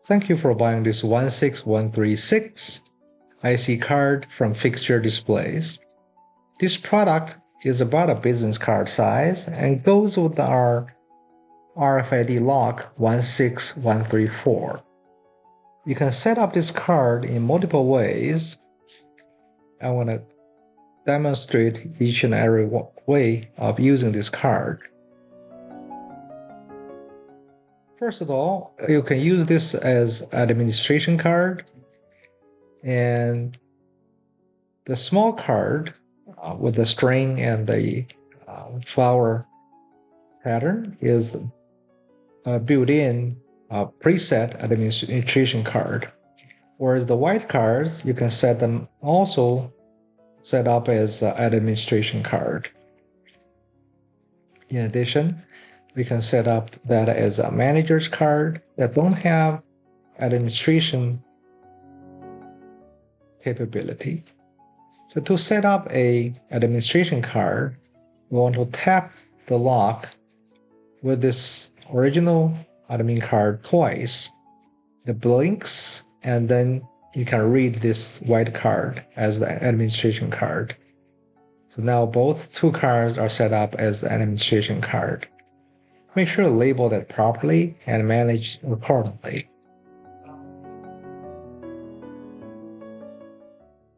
Thank you for buying this 16136 IC card from Fixture Displays. This product is about a business card size and goes with our RFID lock 16134. You can set up this card in multiple ways. I want to demonstrate each and every way of using this card. First of all, you can use this as administration card, and the small card with the string and the flower pattern is a built-in preset administration card. Whereas the white cards, you can set them also set up as an administration card. In addition, we can set up that as a manager's card that don't have administration capability. So to set up a administration card, we want to tap the lock with this original admin card twice. It blinks, and then you can read this white card as the administration card. So now both two cards are set up as the administration card. Make sure to label that properly and manage accordingly.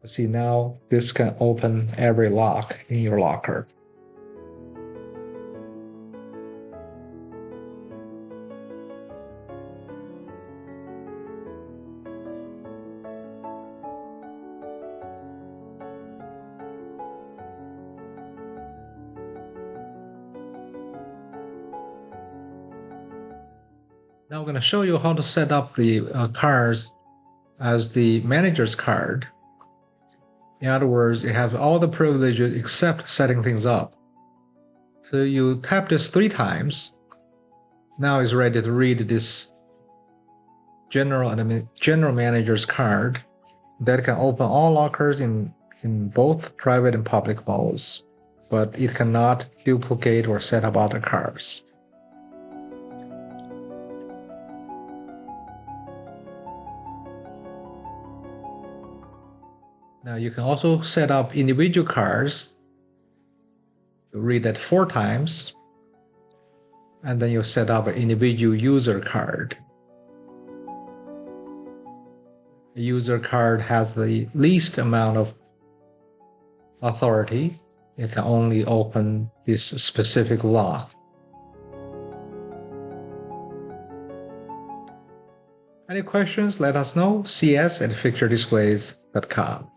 See, now this can open every lock in your locker. Now I'm going to show you how to set up the cards as the manager's card. In other words, you have all the privileges except setting things up. So you tap this 3 times. Now it's ready to read this general manager's card that can open all lockers in both private and public modes, but it cannot duplicate or set up other cards. Now you can also set up individual cards. You read that 4 times, and then you set up an individual user card. A user card has the least amount of authority. It can only open this specific lock. Any questions? Let us know. cs@tfixturedisplays.com.